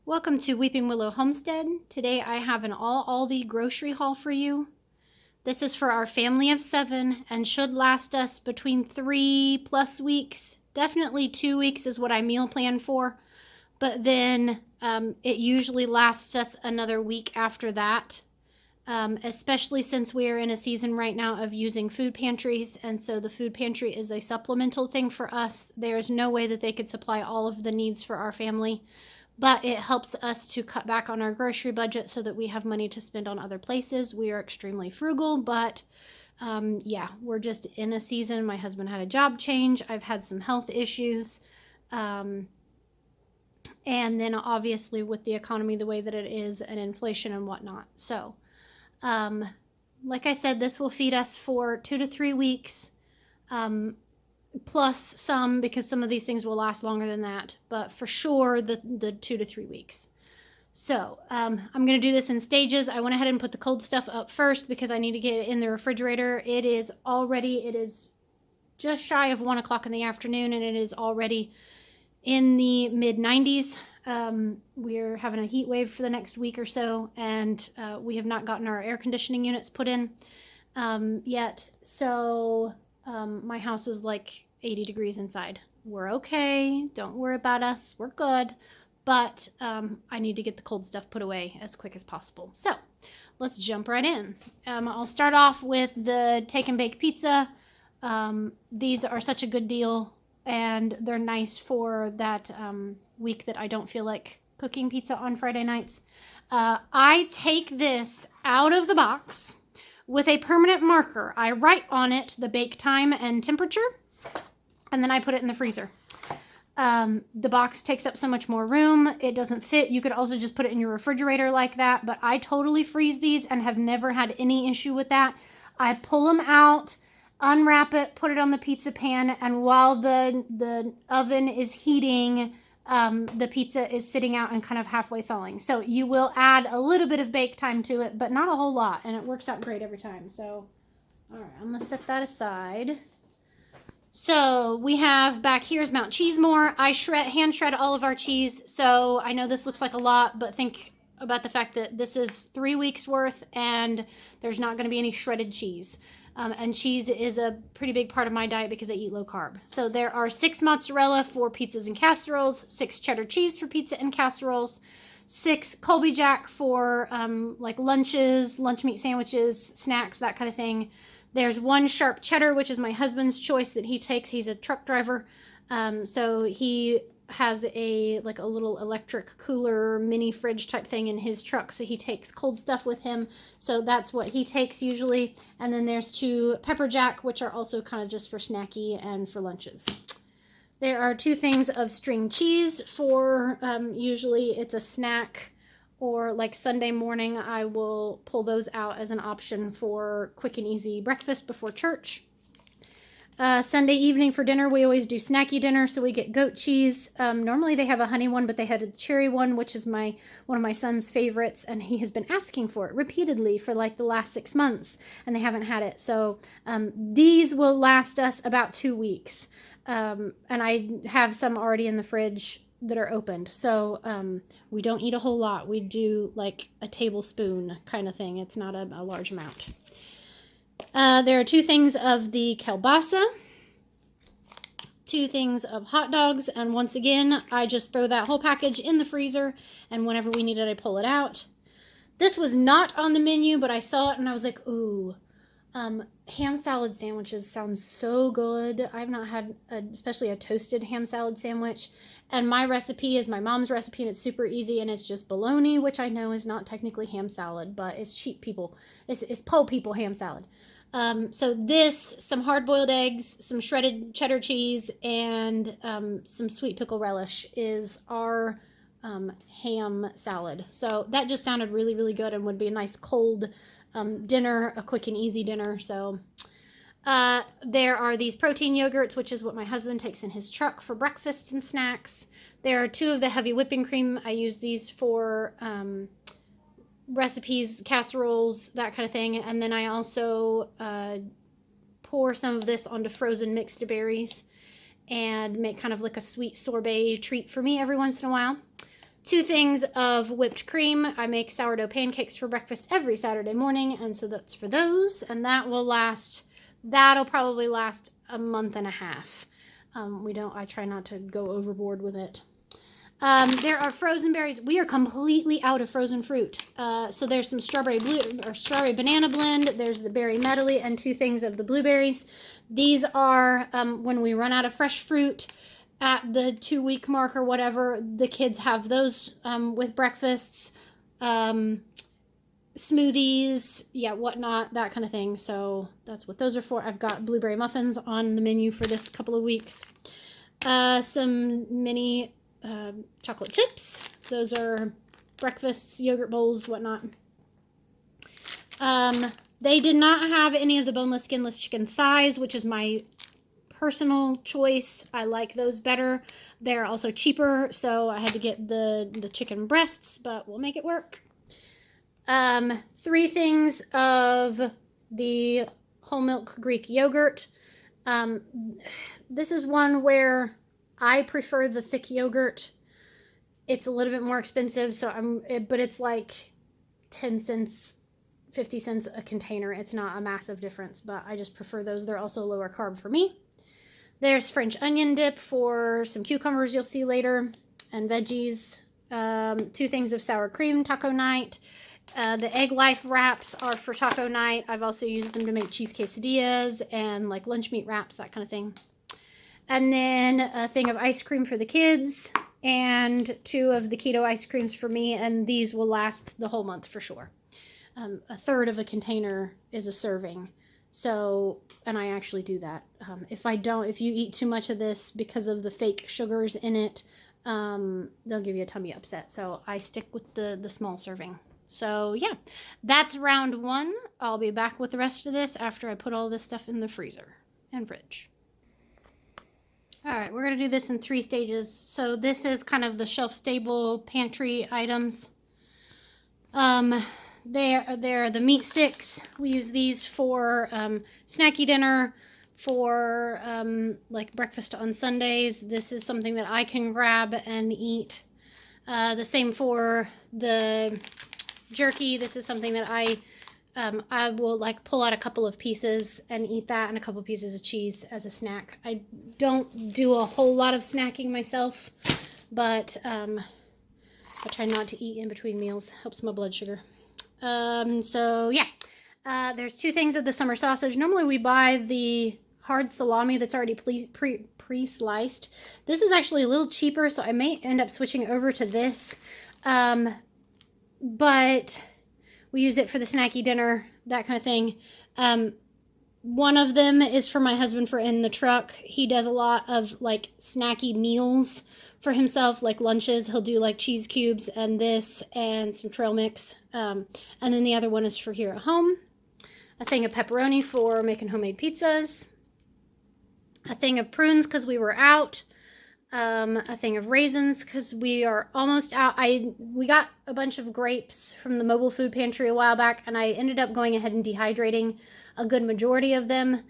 Welcome to Weeping Willow Homestead. Today I have an all Aldi grocery haul for you. This is for our family of 7 and should last us between 3+ weeks. Definitely 2 weeks is what I meal plan for, but then it usually lasts us another week after that, especially since we are in a season right now of using food pantries, and so the food pantry is a supplemental thing for us. There's no way that they could supply all of the needs for our family, but it helps us to cut back on our grocery budget so that we have money to spend on other places. We are extremely frugal, but yeah, we're just in a season. My husband had a job change. I've had some health issues. And then obviously with the economy the way that it is and inflation and whatnot. So, like I said, this will feed us for 2 to 3 weeks. Plus some, because some of these things will last longer than that, but for sure the 2 to 3 weeks. So I'm going to do this in stages. I went ahead and put the cold stuff up first because I need to get it in the refrigerator. It is just shy of 1 o'clock in the afternoon, and it is already in the mid-90s. We're having a heat wave for the next week or so, and we have not gotten our air conditioning units put in yet. So my house is like 80 degrees inside. We're okay. Don't worry about us. We're good. But I need to get the cold stuff put away as quick as possible. So let's jump right in. I'll start off with the take and bake pizza. These are such a good deal, and they're nice for that week that I don't feel like cooking pizza on Friday nights. I take this out of the box with a permanent marker. I write on it the bake time and temperature, and then I put it in the freezer. The box takes up so much more room. It doesn't fit. You could also just put it in your refrigerator like that, but I totally freeze these and have never had any issue with that. I pull them out, unwrap it, put it on the pizza pan, and while the oven is heating, the pizza is sitting out and kind of halfway thawing. So you will add a little bit of bake time to it, but not a whole lot, and it works out great every time. So, all right, I'm going to set that aside. So we have back here's Mount Cheesemore. I hand shred all of our cheese. So I know this looks like a lot, but think about the fact that this is 3 weeks worth, and there's not going to be any shredded cheese. And cheese is a pretty big part of my diet because I eat low carb. So there are 6 mozzarella for pizzas and casseroles, 6 cheddar cheese for pizza and casseroles, 6 Colby Jack for like lunches, lunch meat sandwiches, snacks, that kind of thing. There's 1 sharp cheddar, which is my husband's choice that he takes. He's a truck driver. So he has a little electric cooler mini fridge type thing in his truck, so he takes cold stuff with him, so that's what he takes usually. And then there's 2 pepper jack, which are also kind of just for snacky and for lunches. There are 2 things of string cheese for usually it's a snack, or like Sunday morning I will pull those out as an option for quick and easy breakfast before church. Sunday evening for dinner, we always do snacky dinner, so we get goat cheese. Normally they have a honey one, but they had a cherry one, which is one of my son's favorites, and he has been asking for it repeatedly for like the last 6 months, and they haven't had it. So these will last us about 2 weeks, and I have some already in the fridge that are opened. So we don't eat a whole lot. We do like a tablespoon kind of thing. It's not a large amount. There are 2 things of the kielbasa, 2 things of hot dogs, and once again, I just throw that whole package in the freezer, and whenever we need it, I pull it out. This was not on the menu, but I saw it, and I was like, ooh, ham salad sandwiches sound so good. I've not had, especially a toasted ham salad sandwich, and my recipe is my mom's recipe, and it's super easy, and it's just bologna, which I know is not technically ham salad, but it's cheap people. It's po people ham salad. So this, some hard-boiled eggs, some shredded cheddar cheese, and some sweet pickle relish is our ham salad. So that just sounded really, really good and would be a nice cold dinner, a quick and easy dinner. So there are these protein yogurts, which is what my husband takes in his truck for breakfasts and snacks. There are 2 of the heavy whipping cream. I use these for recipes, casseroles, that kind of thing. And then I also pour some of this onto frozen mixed berries and make kind of like a sweet sorbet treat for me every once in a while. 2 things of whipped cream. I make sourdough pancakes for breakfast every Saturday morning, and so that's for those, and that'll probably last a month and a half. I try not to go overboard with it. There are frozen berries. We are completely out of frozen fruit. So there's some strawberry banana blend. There's the berry medley and 2 things of the blueberries. These are when we run out of fresh fruit at the 2-week mark or whatever, the kids have those with breakfasts, smoothies, whatnot, that kind of thing. So that's what those are for. I've got blueberry muffins on the menu for this couple of weeks. Some mini chocolate chips. Those are breakfasts, yogurt bowls, whatnot. They did not have any of the boneless, skinless chicken thighs, which is my personal choice. I like those better. They're also cheaper, so I had to get the chicken breasts, but we'll make it work. 3 things of the whole milk Greek yogurt. This is one where I prefer the thick yogurt. It's a little bit more expensive, but it's like 10 cents, 50 cents a container. It's not a massive difference, but I just prefer those. They're also lower carb for me. There's French onion dip for some cucumbers you'll see later, and veggies. 2 things of sour cream taco night. The Egg Life wraps are for taco night. I've also used them to make cheese quesadillas and like lunch meat wraps, that kind of thing. And then a thing of ice cream for the kids and 2 of the keto ice creams for me, and these will last the whole month for sure. A third of a container is a serving. So, and I actually do that. If you eat too much of this because of the fake sugars in it, they'll give you a tummy upset. So I stick with the small serving. So yeah, that's round 1. I'll be back with the rest of this after I put all this stuff in the freezer and fridge. All right, we're going to do this in 3 stages. So this is kind of the shelf-stable pantry items. They're the meat sticks. We use these for snacky dinner, for like breakfast on Sundays. This is something that I can grab and eat. The same for the jerky. This is something that I will like pull out a couple of pieces and eat that, and a couple of pieces of cheese as a snack. I don't do a whole lot of snacking myself, but I try not to eat in between meals. Helps my blood sugar. So yeah, there's 2 things of the summer sausage. Normally we buy the hard salami that's already pre-sliced. This is actually a little cheaper, so I may end up switching over to this. But we use it for the snacky dinner, that kind of thing. One of them is for my husband for in the truck. He does a lot of like snacky meals for himself, like lunches. He'll do like cheese cubes and this and some trail mix. And then the other one is for here at home. A thing of pepperoni for making homemade pizzas. A thing of prunes because we were out. A thing of raisins because we are almost out. We got a bunch of grapes from the mobile food pantry a while back, and I ended up going ahead and dehydrating a good majority of them.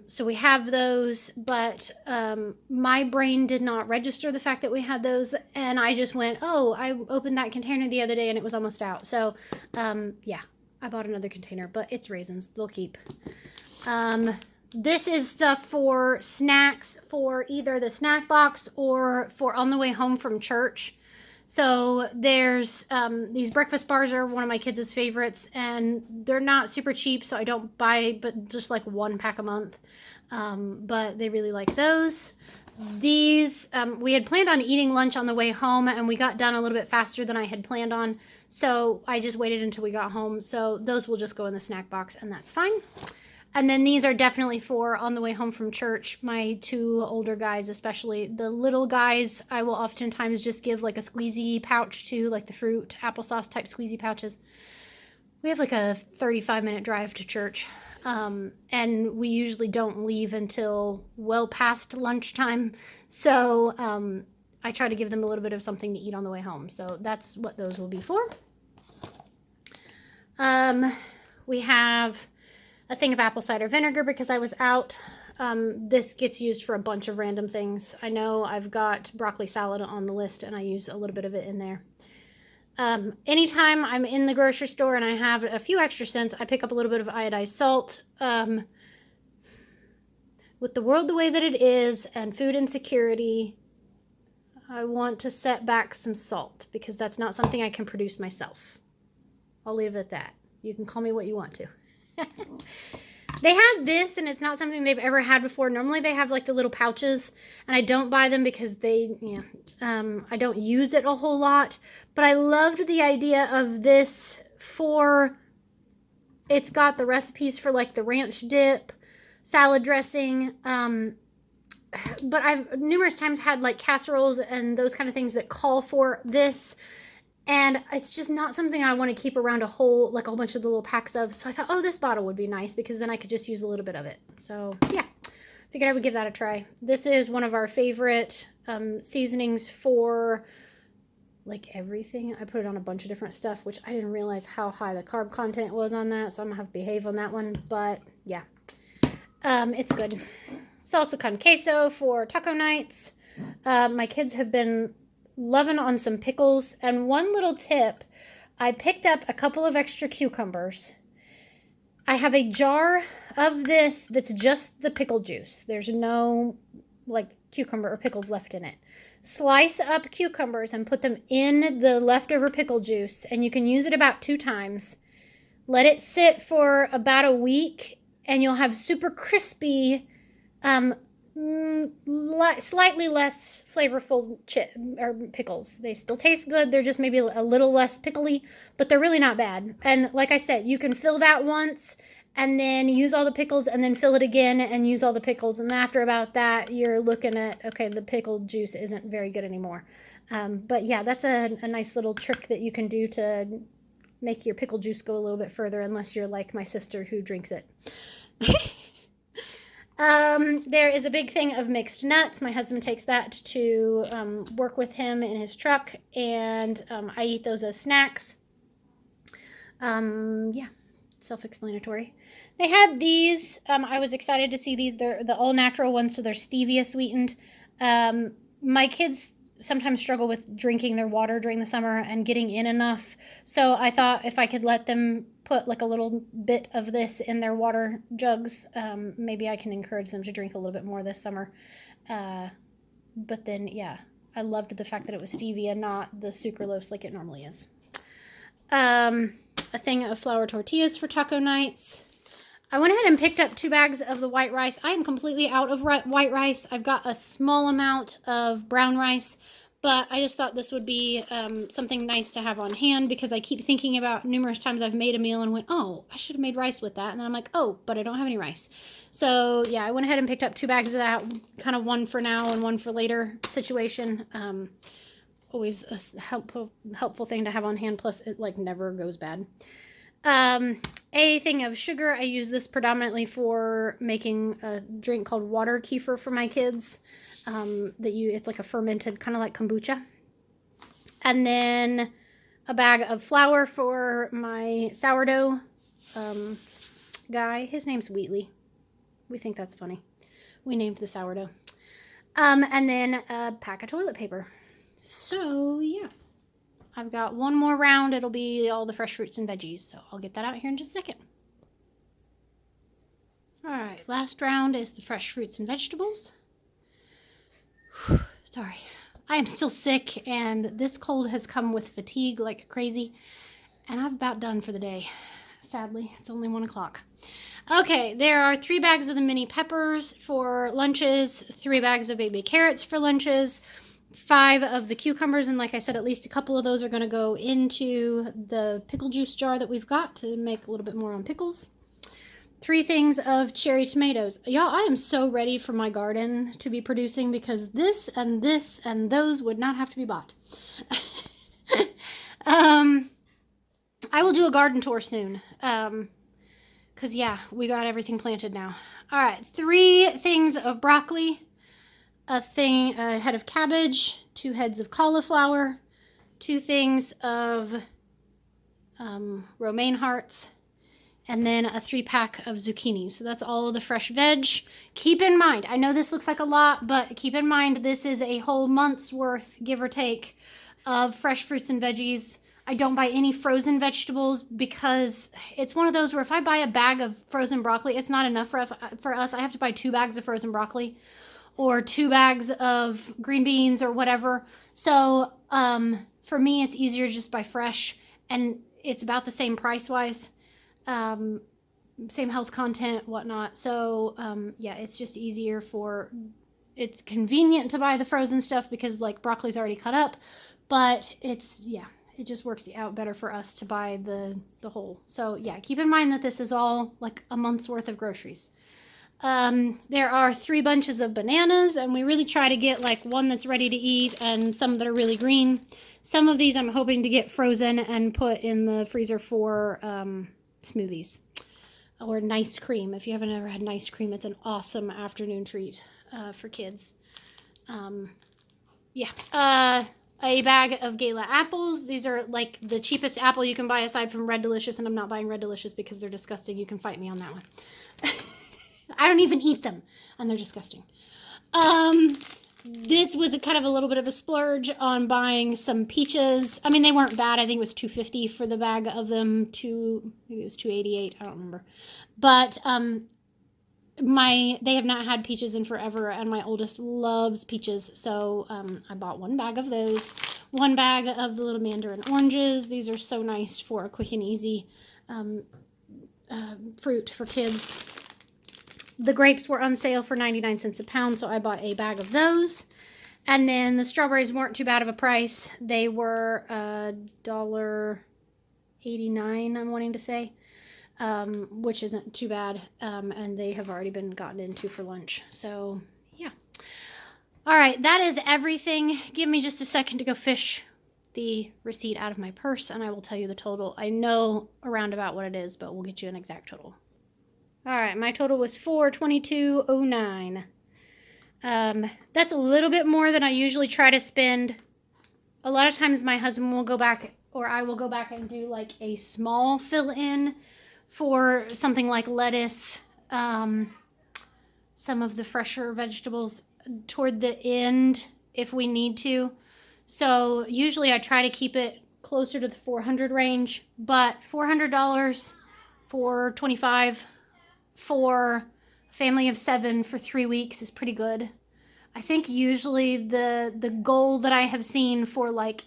So we have those, but my brain did not register the fact that we had those, and I just went, oh, I opened that container the other day and it was almost out. So yeah, I bought another container, but it's raisins. They'll keep. This is stuff for snacks for either the snack box or for on the way home from church. So there's these breakfast bars are one of my kids' favorites, and they're not super cheap, so I don't buy but just like 1 pack a month. But they really like those. These, we had planned on eating lunch on the way home, and we got done a little bit faster than I had planned on. So I just waited until we got home. So those will just go in the snack box, and that's fine. And then these are definitely for on the way home from church. My 2 older guys, especially. The little guys, I will oftentimes just give like a squeezy pouch to, like the fruit applesauce type squeezy pouches. We have like a 35-minute drive to church. And we usually don't leave until well past lunchtime. So I try to give them a little bit of something to eat on the way home. So that's what those will be for. We have a thing of apple cider vinegar because I was out This gets used for a bunch of random things. I know I've got broccoli salad on the list and I use a little bit of it in there. Anytime I'm in the grocery store and I have a few extra cents, I pick up a little bit of iodized salt. With the world the way that it is and food insecurity, I want to set back some salt because that's not something I can produce myself. I'll leave it at that. You can call me what you want to. They have this, and it's not something they've ever had before. Normally they have like the little pouches, and I don't buy them because I don't use it a whole lot. But I loved the idea of this it's got the recipes for like the ranch dip, salad dressing, but I've numerous times had like casseroles and those kind of things that call for this. And it's just not something I want to keep around a whole bunch of the little packs of. So I thought, oh, this bottle would be nice because then I could just use a little bit of it. So yeah, figured I would give that a try. This is one of our favorite seasonings for like everything. I put it on a bunch of different stuff, which I didn't realize how high the carb content was on that. So I'm gonna have to behave on that one. But yeah, it's good. Salsa con queso for taco nights. My kids have been loving on some pickles. And one little tip, I picked up a couple of extra cucumbers. I have a jar of this that's just the pickle juice. There's no like cucumber or pickles left in it. Slice up cucumbers and put them in the leftover pickle juice, and you can use it about 2 times. Let it sit for about a week and you'll have super crispy, slightly less flavorful pickles. They still taste good. They're just maybe a little less pickly, but they're really not bad. And like I said, you can fill that once and then use all the pickles and then fill it again and use all the pickles. And after about that, you're looking at, okay, the pickle juice isn't very good anymore. But yeah, that's a nice little trick that you can do to make your pickle juice go a little bit further, unless you're like my sister who drinks it. There is a big thing of mixed nuts. My husband takes that to work with him in his truck, and I eat those as snacks. Yeah, self-explanatory. They had these. I was excited to see these. They're the all-natural ones, so they're stevia sweetened. My kids sometimes struggle with drinking their water during the summer and getting in enough, so I thought if I could let them put like a little bit of this in their water jugs, maybe I can encourage them to drink a little bit more this summer. But then, yeah, I loved the fact that it was stevia, not the sucralose like it normally is. A thing of flour tortillas for taco nights. I went ahead and picked up 2 bags of the white rice. I am completely out of white rice. I've got a small amount of brown rice, but I just thought this would be something nice to have on hand because I keep thinking about numerous times I've made a meal and went, oh, I should have made rice with that. And then I'm like, oh, but I don't have any rice. So yeah, I went ahead and picked up 2 bags of that, kind of one for now and one for later situation. Always a helpful thing to have on hand. Plus it like never goes bad. A thing of sugar. I use this predominantly for making a drink called water kefir for my kids. It's like a fermented, kind of like kombucha. And then a bag of flour for my sourdough guy. His name's Wheatley. We think that's funny. We named the sourdough. And then a pack of toilet paper. So yeah, I've got one more round. It'll be all the fresh fruits and veggies. So I'll get that out here in just a second. All right, last round is the fresh fruits and vegetables. Sorry, I am still sick, and this cold has come with fatigue like crazy, and I'm about done for the day. Sadly, it's only 1 o'clock. Okay, there are 3 bags of the mini peppers for lunches, 3 bags of baby carrots for lunches, 5 of the cucumbers, and like I said, at least a couple of those are going to go into the pickle juice jar that we've got to make a little bit more on pickles. 3 things of cherry tomatoes. Y'all, I am so ready for my garden to be producing because this and those would not have to be bought. I will do a garden tour soon. Because, yeah, we got everything planted now. All right, 3 things of broccoli, a head of cabbage, 2 heads of cauliflower, 2 things of romaine hearts, and then a 3-pack of zucchini. So that's all of the fresh veg. Keep in mind, I know this looks like a lot, but keep in mind this is a whole month's worth, give or take, of fresh fruits and veggies. I don't buy any frozen vegetables because it's one of those where if I buy a bag of frozen broccoli, it's not enough for us. I have to buy 2 bags of frozen broccoli or 2 bags of green beans or whatever. So for me, it's easier just buy fresh, and it's about the same price-wise. Same health content, whatnot. So yeah, it's just easier it's convenient to buy the frozen stuff because like broccoli's already cut up, but it just works out better for us to buy the whole. So yeah, keep in mind that this is all like a month's worth of groceries. There are 3 bunches of bananas, and we really try to get like one that's ready to eat and some that are really green. Some of these I'm hoping to get frozen and put in the freezer for smoothies or nice cream. If you haven't ever had nice cream, it's an awesome afternoon treat for kids. A bag of Gala apples. These are like the cheapest apple you can buy aside from Red Delicious, and I'm not buying Red Delicious because they're disgusting. You can fight me on that one. I don't even eat them, and they're disgusting. This was kind of a little bit of a splurge on buying some peaches. I mean, they weren't bad. I think it was $2.50 for the bag of them. Maybe it was $2.88. I don't remember. But they have not had peaches in forever, and my oldest loves peaches. So I bought 1 bag of those. 1 bag of the little mandarin oranges. These are so nice for a quick and easy fruit for kids. The grapes were on sale for 99 cents a pound, so I bought a bag of those. And then the strawberries weren't too bad of a price. They were $1.89, I'm wanting to say, which isn't too bad. And they have already been gotten into for lunch. So, yeah. All right, that is everything. Give me just a second to go fish the receipt out of my purse, and I will tell you the total. I know around about what it is, but we'll get you an exact total. All right, my total was $422.09. That's a little bit more than I usually try to spend. A lot of times my husband will go back, or I will go back and do like a small fill-in for something like lettuce, some of the fresher vegetables toward the end if we need to. So usually I try to keep it closer to the $400 range, but $400 for 25 for a family of 7 for 3 weeks is pretty good. I think usually the goal that I have seen for like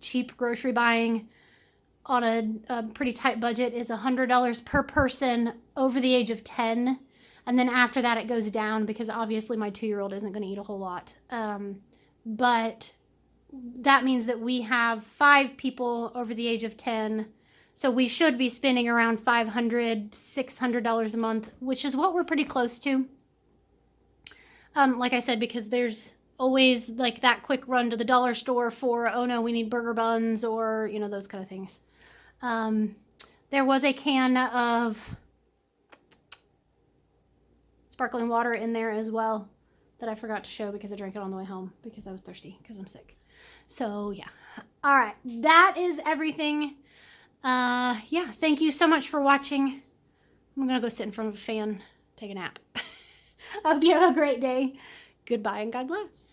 cheap grocery buying on a pretty tight budget is $100 per person over the age of 10. And then after that it goes down because obviously my 2-year-old isn't going to eat a whole lot. But that means that we have 5 people over the age of 10. So we should be spending around $500, $600 a month, which is what we're pretty close to. Like I said, because there's always like that quick run to the dollar store for, oh no, we need burger buns or, you know, those kind of things. There was a can of sparkling water in there as well that I forgot to show because I drank it on the way home because I was thirsty because I'm sick. So yeah. All right. That is everything. Yeah, thank you so much for watching. I'm gonna go sit in front of a fan, take a nap. I hope you have a great day. Goodbye and God bless.